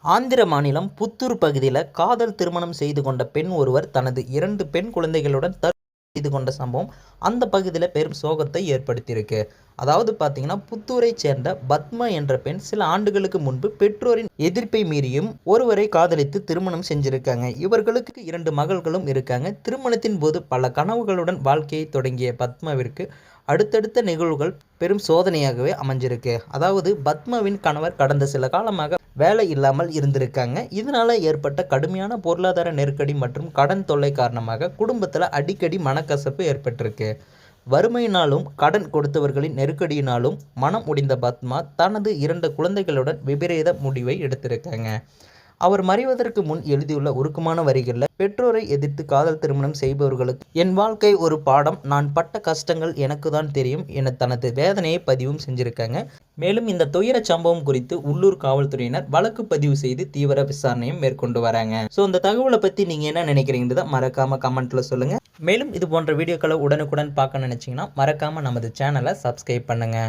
ஆந்திர மாநிலம் புத்தூர் பகுதியில் காதல் திருமணம் செய்து கொண்ட பெண் ஒருவர் தனது 2 பெண் குழந்தைகளுடன் செய்து கொண்ட சம்பவம் அந்த பகுதியில் பெரும் சோகத்தை ஏற்படுத்தியிருக்கு. அதாவது பார்த்தீங்கன்னா, புத்தூரைச் சேர்ந்த பத்மா என்ற பெண் சில ஆண்டுகளுக்கு முன்பு பெற்றோரின் எதிர்ப்பை மீறியும் ஒருவரை காதலித்து திருமணம் செஞ்சிருக்காங்க. இவர்களுக்கு 2 மகள்களும் இருக்காங்க. திருமணத்தின் போது பல கனவுகளுடன் வாழ்க்கையை தொடங்கிய பத்மாவிற்கு அடுத்தடுத்த நிகழ்வுகள் பெரும் சோதனையாகவே அமைஞ்சிருக்கு. அதாவது பத்மாவின் கணவர் கடந்த சில காலமாக வேலை இல்லாமல் இருந்திருக்காங்க. இதனால ஏற்பட்ட கடுமையான பொருளாதார நெருக்கடி மற்றும் கடன் தொல்லை காரணமாக குடும்பத்தில் அடிக்கடி மனக்கசப்பு ஏற்பட்டிருக்கு. வறுமையினாலும் கடன் கொடுத்தவர்களின் நெருக்கடியினாலும் மனம் உடைந்த பத்மா தனது 2 குழந்தைகளுடன் விபரீத முடிவை எடுத்திருக்காங்க. அவர் மறைவதற்கு முன் எழுதியுள்ள உருக்கமான வரிகளில், பெற்றோரை எதிர்த்து காதல் திருமணம் செய்பவர்களுக்கு என் வாழ்க்கை ஒரு பாடம், நான் பட்ட கஷ்டங்கள் எனக்கு தான் தெரியும் என தனது வேதனையை பதிவும் செஞ்சிருக்காங்க. மேலும் இந்த துயர சம்பவம் குறித்து உள்ளூர் காவல்துறையினர் வழக்கு பதிவு செய்து தீவிர விசாரணையும் மேற்கொண்டு வராங்க. ஸோ இந்த தகவலை பற்றி நீங்கள் என்ன நினைக்கிறீங்கிறத மறக்காம கமெண்ட்ல சொல்லுங்க. மேலும் இது போன்ற வீடியோக்களை உடனுக்குடன் பார்க்க நினைச்சீங்கன்னா மறக்காம நமது சேனலை சப்ஸ்கிரைப் பண்ணுங்க.